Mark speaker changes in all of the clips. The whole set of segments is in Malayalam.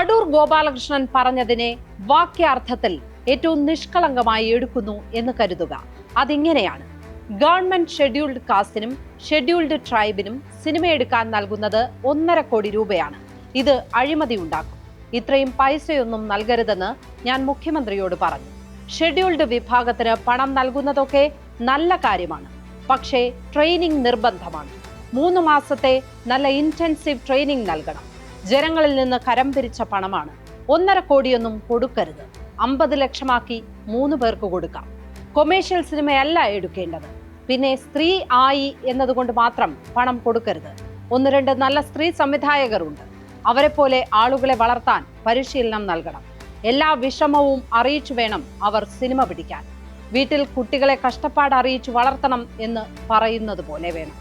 Speaker 1: അടൂർ ഗോപാലകൃഷ്ണൻ പറഞ്ഞതിനെ വാക്യാർത്ഥത്തിൽ ഏറ്റവും നിഷ്കളങ്കമായി എടുക്കുന്നു എന്ന് കരുതുക. അതിങ്ങനെയാണ്: ഗവൺമെന്റ് ഷെഡ്യൂൾഡ് കാസ്റ്റിനും ഷെഡ്യൂൾഡ് ട്രൈബിനും സിനിമയെടുക്കാൻ നൽകുന്നത് 1.5 കോടി രൂപയാണ്. ഇത് അഴിമതി ഉണ്ടാക്കും. ഇത്രയും പൈസയൊന്നും നൽകരുതെന്ന് ഞാൻ മുഖ്യമന്ത്രിയോട് പറഞ്ഞു. ഷെഡ്യൂൾഡ് വിഭാഗത്തിന് പണം നൽകുന്നതൊക്കെ നല്ല കാര്യമാണ്. പക്ഷേ ട്രെയിനിങ് നിർബന്ധമാണ്. 3 മാസത്തെ നല്ല ഇന്റൻസീവ് ട്രെയിനിങ് നൽകണം. ജനങ്ങളിൽ നിന്ന് കരം പിരിച്ച പണമാണ്. 1.5 കോടിയൊന്നും കൊടുക്കരുത്. 50 ലക്ഷമാക്കി 3 പേർക്ക് കൊടുക്കാം. കൊമേഴ്ഷ്യൽ സിനിമയല്ല എടുക്കേണ്ടത്. പിന്നെ സ്ത്രീ ആയി എന്നതുകൊണ്ട് മാത്രം പണം കൊടുക്കരുത്. 1-2 നല്ല സ്ത്രീ സംവിധായകരുണ്ട്. അവരെ പോലെ ആളുകളെ വളർത്താൻ പരിശീലനം നൽകണം. എല്ലാ വിഷമവും അറിയിച്ചു വേണം അവർ സിനിമ പിടിക്കാൻ. വീട്ടിൽ കുട്ടികളെ കഷ്ടപ്പാട് അറിയിച്ചു വളർത്തണം എന്ന് പറയുന്നത് പോലെ വേണം.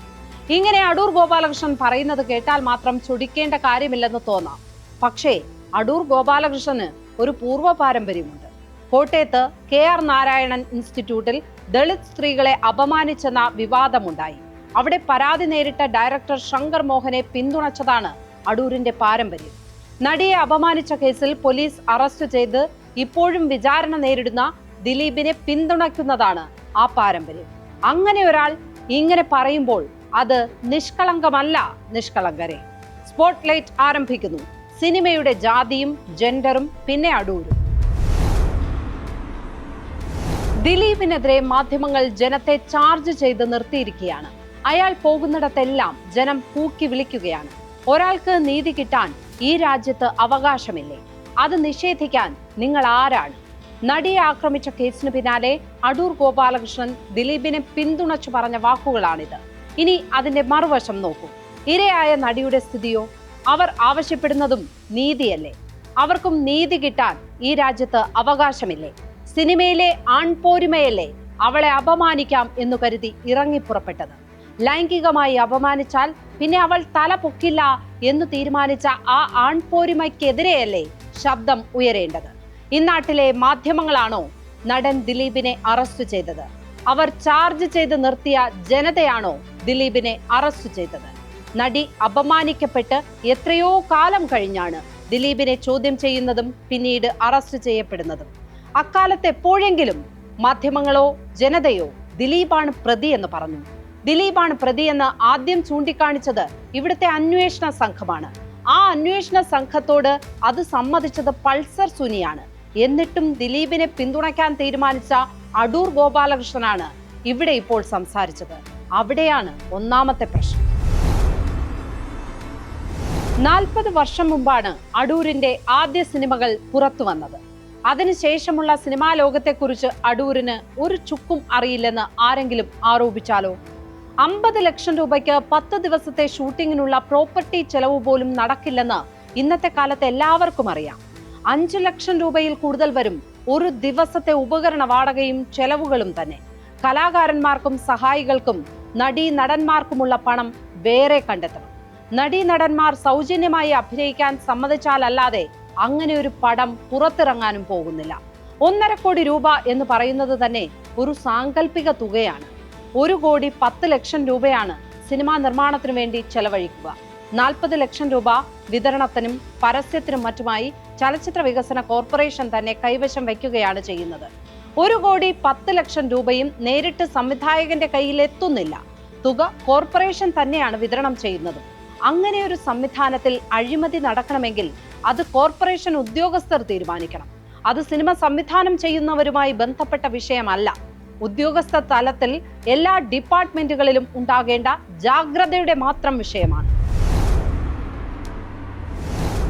Speaker 1: ഇങ്ങനെ അടൂർ ഗോപാലകൃഷ്ണൻ പറയുന്നത് കേട്ടാൽ മാത്രം ചൊടിക്കേണ്ട കാര്യമില്ലെന്ന് തോന്നാം. പക്ഷേ അടൂർ ഗോപാലകൃഷ്ണന് ഒരു പൂർവ്വ പാരമ്പര്യമുണ്ട്. കോട്ടയത്ത് KR നാരായണൻ ഇൻസ്റ്റിറ്റ്യൂട്ടിൽ ദളിത് സ്ത്രീകളെ അപമാനിച്ചെന്ന വിവാദമുണ്ടായി. അവിടെ പരാതി നേരിട്ട ഡയറക്ടർ ശങ്കർ മോഹനെ പിന്തുണച്ചതാണ് അടൂരിന്റെ പാരമ്പര്യം. നടിയെ അപമാനിച്ച കേസിൽ പോലീസ് അറസ്റ്റ് ചെയ്ത് ഇപ്പോഴും വിചാരണ നേരിടുന്ന ദിലീപിനെ പിന്തുണയ്ക്കുന്നതാണ് ആ പാരമ്പര്യം. അങ്ങനെ ഒരാൾ ഇങ്ങനെ പറയുമ്പോൾ അത് നിഷ്കളങ്കമല്ല. നിഷ്കളങ്കരെ. സ്പോട്ട്ലൈറ്റ് ആരംഭിക്കുന്നു. സിനിമയുടെ ജാതിയും ജെൻഡറും പിന്നെ അടൂരും. ദിലീപിനെതിരെ മാധ്യമങ്ങൾ ജനത്തെ ചാർജ് ചെയ്ത് നിർത്തിയിരിക്കുകയാണ്. അയാൾ പോകുന്നിടത്തെല്ലാം ജനം കൂക്കി വിളിക്കുകയാണ്. ഒരാൾക്ക് നീതി കിട്ടാൻ ഈ രാജ്യത്ത് അവകാശമില്ലേ? അത് നിഷേധിക്കാൻ നിങ്ങൾ ആരാണ്? നടിയെ ആക്രമിച്ച കേസിന് പിന്നാലെ അടൂർ ഗോപാലകൃഷ്ണൻ ദിലീപിനെ പിന്തുണച്ചു പറഞ്ഞ വാക്കുകളാണിത്. ഇനി അതിന്റെ മറുവശം നോക്കൂ. ഇരയായ നടിയുടെ സ്ഥിതിയോ? അവർ ആവശ്യപ്പെടുന്നതും നീതിയല്ലേ? അവർക്കും നീതി കിട്ടാൻ ഈ രാജ്യത്ത് അവകാശമില്ലേ? സിനിമയിലെ ആൺപോരിമയല്ലേ അവളെ അപമാനിക്കാം എന്നു കരുതി ഇറങ്ങിപ്പുറപ്പെട്ടത്? ലൈംഗികമായി അപമാനിച്ചാൽ പിന്നെ അവൾ തല പൊക്കില്ല എന്ന് തീരുമാനിച്ച ആ ആൺപോരിമയ്ക്കെതിരെയല്ലേ ശബ്ദം ഉയരേണ്ടത്? ഇന്നാട്ടിലെ മാധ്യമങ്ങളാണോ നടൻ ദിലീപിനെ അറസ്റ്റ് ചെയ്തത്? അവർ ചാർജ് ചെയ്ത് നിർത്തിയ ജനതയാണോ ദിലീപിനെ അറസ്റ്റ് ചെയ്തത്? നടി അപമാനിക്കപ്പെട്ട് എത്രയോ കാലം കഴിഞ്ഞാണ് ദിലീപിനെ ചോദ്യം ചെയ്യുന്നതും പിന്നീട് അറസ്റ്റ് ചെയ്യപ്പെടുന്നതും. അക്കാലത്ത് എപ്പോഴെങ്കിലും മാധ്യമങ്ങളോ ജനതയോ ദിലീപാണ് പ്രതി എന്ന് പറഞ്ഞു? ദിലീപാണ് പ്രതിയെന്ന് ആദ്യം ചൂണ്ടിക്കാണിച്ചത് ഇവിടുത്തെ അന്വേഷണ സംഘമാണ്. ആ അന്വേഷണ സംഘത്തോട് അത് സമ്മതിച്ചത് പൾസർ സുനിയാണ്. എന്നിട്ടും ദിലീപിനെ പിന്തുണയ്ക്കാൻ തീരുമാനിച്ച അടൂർ ഗോപാലകൃഷ്ണനാണ് ഇവിടെ ഇപ്പോൾ സംസാരിച്ചത്. അവിടെയാണ് ഒന്നാമത്തെ പ്രശ്നം. 40 വർഷം മുമ്പാണ് അടൂരിന്റെ ആദ്യ സിനിമകൾ പുറത്തു വന്നത്. അതിനുശേഷമുള്ള സിനിമാ ലോകത്തെക്കുറിച്ച് അടൂരിന് ഒരു ചുക്കും അറിയില്ലെന്ന് ആരെങ്കിലും ആരോപിച്ചാലോ? 50 ലക്ഷം രൂപയ്ക്ക് 10 ദിവസത്തെ ഷൂട്ടിങ്ങിനുള്ള പ്രോപ്പർട്ടി ചെലവ് പോലും നടക്കില്ലെന്ന് ഇന്നത്തെ കാലത്ത് എല്ലാവർക്കും അറിയാം. 5 ലക്ഷം രൂപയിൽ കൂടുതൽ വരും ഒരു ദിവസത്തെ ഉപകരണ വാടകയും ചെലവുകളും തന്നെ. കലാകാരന്മാർക്കും സഹായികൾക്കും നടീ നടന്മാർക്കുമുള്ള പണം വേറെ കണ്ടെത്തണം. നടീ നടന്മാർ സൗജന്യമായി അഭിനയിക്കാൻ സമ്മതിച്ചാലല്ലാതെ അങ്ങനെ ഒരു പടം പുറത്തിറങ്ങാനും പോകുന്നില്ല. 1.5 കോടി രൂപ എന്ന് പറയുന്നത് തന്നെ ഒരു സാങ്കല്പിക തുകയാണ്. 1 കോടി 10 ലക്ഷം രൂപയാണ് സിനിമാ നിർമ്മാണത്തിനു വേണ്ടി ചെലവഴിക്കുക. 40 ലക്ഷം രൂപ വിതരണത്തിനും പരസ്യത്തിനും മറ്റുമായി ചലച്ചിത്ര വികസന കോർപ്പറേഷൻ തന്നെ കൈവശം വയ്ക്കുകയാണ് ചെയ്യുന്നത്. 1 കോടി 10 ലക്ഷം രൂപയും നേരിട്ട് സംവിധായകന്റെ കയ്യിൽ എത്തുന്നില്ല. തുക കോർപ്പറേഷൻ തന്നെയാണ് വിതരണം ചെയ്യുന്നത്. അങ്ങനെ ഒരു സംവിധാനത്തിൽ അഴിമതി നടക്കണമെങ്കിൽ അത് കോർപ്പറേഷൻ ഉദ്യോഗസ്ഥർ തീരുമാനിക്കണം. അത് സിനിമ സംവിധാനം ചെയ്യുന്നവരുമായി ബന്ധപ്പെട്ട വിഷയമല്ല. ഉദ്യോഗസ്ഥ തലത്തിൽ എല്ലാ ഡിപ്പാർട്ട്മെന്റുകളിലും ഉണ്ടാകേണ്ട ജാഗ്രതയുടെ മാത്രം വിഷയമാണ്.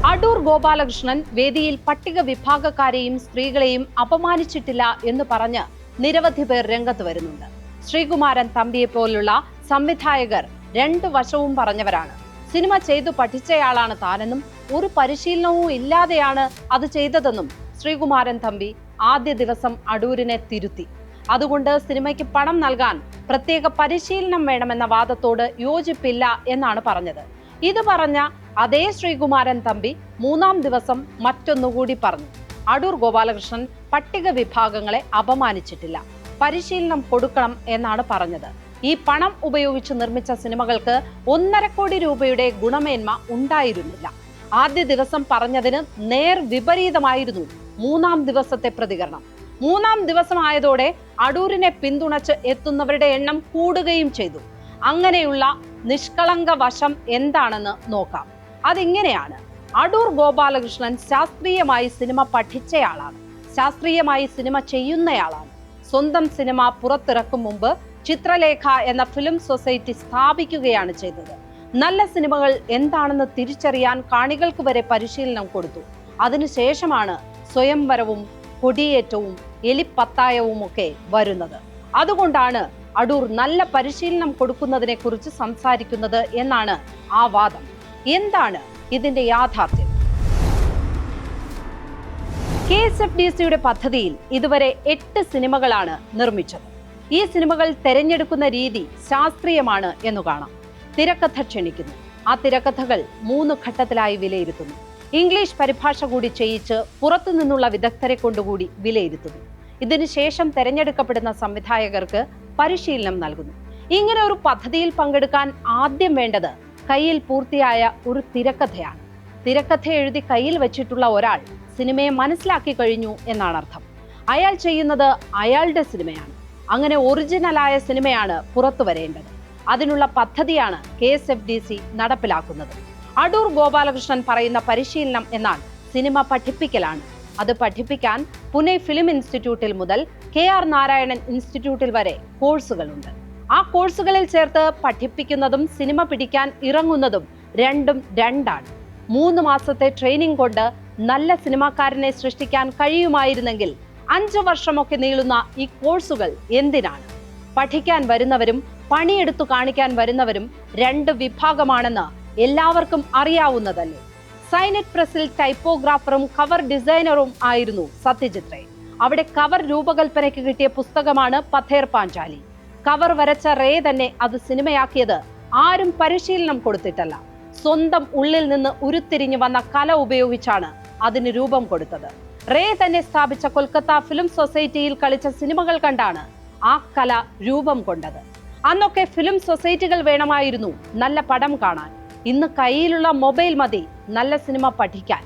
Speaker 1: അടൂർ ഗോപാലകൃഷ്ണൻ വേദിയിൽ പട്ടിക വിഭാഗക്കാരെയും സ്ത്രീകളെയും അപമാനിച്ചിട്ടില്ല എന്ന് പറഞ്ഞ് നിരവധി പേർ രംഗത്ത് വരുന്നുണ്ട്. ശ്രീകുമാരൻ തമ്പിയെ പോലുള്ള സംവിധായകർ 2 വശവും പറഞ്ഞവരാണ്. സിനിമ ചെയ്തു പഠിച്ചയാളാണ് താനെന്നും ഒരു പരിശീലനവും ഇല്ലാതെയാണ് അത് ചെയ്തതെന്നും ശ്രീകുമാരൻ തമ്പി ആദ്യ ദിവസം അടൂരിനെ തിരുത്തി. അതുകൊണ്ട് സിനിമയ്ക്ക് പണം നൽകാൻ പ്രത്യേക പരിശീലനം വേണമെന്ന വാദത്തോട് യോജിപ്പില്ല എന്നാണ് പറഞ്ഞത്. ഇത് പറഞ്ഞ അതേ ശ്രീകുമാരൻ തമ്പി 3-ാം ദിവസം മറ്റൊന്നുകൂടി പറഞ്ഞു. അടൂർ ഗോപാലകൃഷ്ണൻ പട്ടിക വിഭാഗങ്ങളെ അപമാനിച്ചിട്ടില്ല, പരിശീലനം കൊടുക്കണം എന്നാണ് പറഞ്ഞത്. ഈ പണം ഉപയോഗിച്ച് നിർമ്മിച്ച സിനിമകൾക്ക് 1.5 കോടി രൂപയുടെ ഗുണമേന്മ ഉണ്ടായിരുന്നില്ല. ആദ്യ ദിവസം പറഞ്ഞതിന് നേർ വിപരീതമായിരുന്നു മൂന്നാം ദിവസത്തെ പ്രതികരണം. മൂന്നാം ദിവസമായതോടെ അടൂരിനെ പിന്തുണച്ച് എത്തുന്നവരുടെ എണ്ണം കൂടുകയും ചെയ്തു. അങ്ങനെയുള്ള നിഷ്കളങ്ക വശം എന്താണെന്ന് നോക്കാം. അതിങ്ങനെയാണ്. അടൂർ ഗോപാലകൃഷ്ണൻ ശാസ്ത്രീയമായി സിനിമ പഠിച്ചയാളാണ്, ശാസ്ത്രീയമായി സിനിമ ചെയ്യുന്നയാളാണ്. സ്വന്തം സിനിമ പുറത്തിറക്കും മുമ്പ് ചിത്രലേഖ എന്ന ഫിലിം സൊസൈറ്റി സ്ഥാപിക്കുകയാണ് ചെയ്തത്. നല്ല സിനിമകൾ എന്താണെന്ന് തിരിച്ചറിയാൻ കാണികൾക്ക് വരെ പരിശീലനം കൊടുത്തു. അതിനുശേഷമാണ് സ്വയംവരവും കൊടിയേറ്റവും എലിപ്പത്തായവും ഒക്കെ വരുന്നത്. അതുകൊണ്ടാണ് അടൂർ നല്ല പരിശീലനം കൊടുക്കുന്നതിനെ കുറിച്ച് സംസാരിക്കുന്നത് എന്നാണ് ആ വാദം. എന്താണ് ഇതിന്റെ യാഥാർത്ഥ്യം? KSFDCയുടെ പദ്ധതിയിൽ ഇതുവരെ 8 സിനിമകളാണ് നിർമ്മിച്ചത്. ഈ സിനിമകൾ തെരഞ്ഞെടുക്കുന്ന രീതി ശാസ്ത്രീയമാണ് എന്നു കാണാം. തിരക്കഥ ക്ഷണിക്കുന്നു. ആ തിരക്കഥകൾ 3 ഘട്ടത്തിലായി വിലയിരുത്തുന്നു. ഇംഗ്ലീഷ് പരിഭാഷ കൂടി ചെയ്യിച്ച് പുറത്തു നിന്നുള്ള വിദഗ്ധരെ കൊണ്ടുകൂടി വിലയിരുത്തുന്നു. ഇതിനുശേഷം തെരഞ്ഞെടുക്കപ്പെടുന്ന സംവിധായകർക്ക് പരിശീലനം നൽകുന്നു. ഇങ്ങനെ ഒരു പദ്ധതിയിൽ പങ്കെടുക്കാൻ ആദ്യം വേണ്ടത് കയ്യിൽ പൂർത്തിയായ ഒരു തിരക്കഥയാണ്. തിരക്കഥ എഴുതി കയ്യിൽ വെച്ചിട്ടുള്ള ഒരാൾ സിനിമയെ മനസ്സിലാക്കി കഴിഞ്ഞു എന്നാണ് അർത്ഥം. അയാൾ ചെയ്യുന്നത് അയാളുടെ സിനിമയാണ്. അങ്ങനെ ഒറിജിനലായ സിനിമയാണ് പുറത്തു വരേണ്ടത്. അതിനുള്ള പദ്ധതിയാണ് KSFDC നടപ്പിലാക്കുന്നത്. അടൂർ ഗോപാലകൃഷ്ണൻ പറയുന്ന പരിശീലനം എന്നാൽ സിനിമ പഠിപ്പിക്കലാണ്. അത് പഠിപ്പിക്കാൻ പുനെ ഫിലിം ഇൻസ്റ്റിറ്റ്യൂട്ടിൽ മുതൽ KR നാരായണൻ ഇൻസ്റ്റിറ്റ്യൂട്ടിൽ വരെ കോഴ്സുകളുണ്ട്. ആ കോഴ്സുകളിൽ ചേർത്ത് പഠിപ്പിക്കുന്നതും സിനിമ പിടിക്കാൻ ഇറങ്ങുന്നതും രണ്ടാണ്. 3 മാസത്തെ ട്രെയിനിങ് കൊണ്ട് നല്ല സിനിമാക്കാരനെ സൃഷ്ടിക്കാൻ കഴിയുമായിരുന്നെങ്കിൽ 5 വർഷമൊക്കെ നീളുന്ന ഈ കോഴ്സുകൾ എന്തിനാണ്? പഠിക്കാൻ വരുന്നവരും പണിയെടുത്തു കാണിക്കാൻ വരുന്നവരും 2 വിഭാഗമാണെന്ന് എല്ലാവർക്കും അറിയാവുന്നതല്ലേ. സൈനറ്റ് പ്രസിൽ ടൈപ്പോഗ്രാഫറും കവർ ഡിസൈനറും ആയിരുന്നു സത്യജിത് റേ. അവിടെ കവർ രൂപകൽപ്പനയ്ക്ക് കിട്ടിയ പുസ്തകമാണ് പഥേർ പാഞ്ചാലി. കവർ വരച്ച റേ തന്നെ അത് സിനിമയാക്കിയത് ആരും പരിശീലനം കൊടുത്തിട്ടല്ല, സ്വന്തം ഉള്ളിൽ നിന്ന് ഉരുത്തിരിഞ്ഞു വന്ന കല ഉപയോഗിച്ചാണ് അതിന് രൂപം കൊടുത്തത്. റേ തന്നെ സ്ഥാപിച്ച കൊൽക്കത്ത ഫിലിം സൊസൈറ്റിയിൽ കളിച്ച സിനിമകൾ കണ്ടാണ് ആ കല രൂപം കൊണ്ടത്. അന്നൊക്കെ ഫിലിം സൊസൈറ്റികൾ വേണമായിരുന്നു നല്ല പടം കാണാൻ. ഇന്ന് കയ്യിലുള്ള മൊബൈൽ മതി നല്ല സിനിമ പഠിക്കാൻ.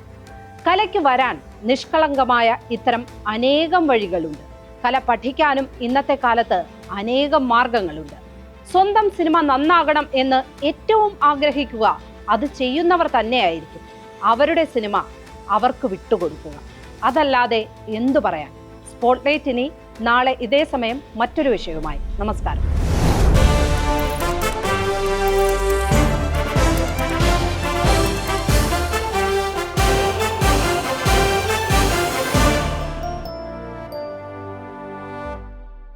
Speaker 1: കലയ്ക്ക് വരാൻ നിഷ്കളങ്കമായ ഇത്തരം അനേകം വഴികളുണ്ട്. കല പഠിക്കാനും ഇന്നത്തെ കാലത്ത് അനേകം മാർഗങ്ങളുണ്ട്. സ്വന്തം സിനിമ നന്നാകണം എന്ന് ഏറ്റവും ആഗ്രഹിക്കുക അത് ചെയ്യുന്നവർ തന്നെയായിരിക്കും. അവരുടെ സിനിമ അവർക്ക് വിട്ടുകൊടുക്കുക. അതല്ലാതെ എന്തു പറയാൻ? സ്പോട്ട്ലൈറ്റ് ഇനി നാളെ ഇതേ സമയം മറ്റൊരു വിഷയവുമായി. നമസ്കാരം.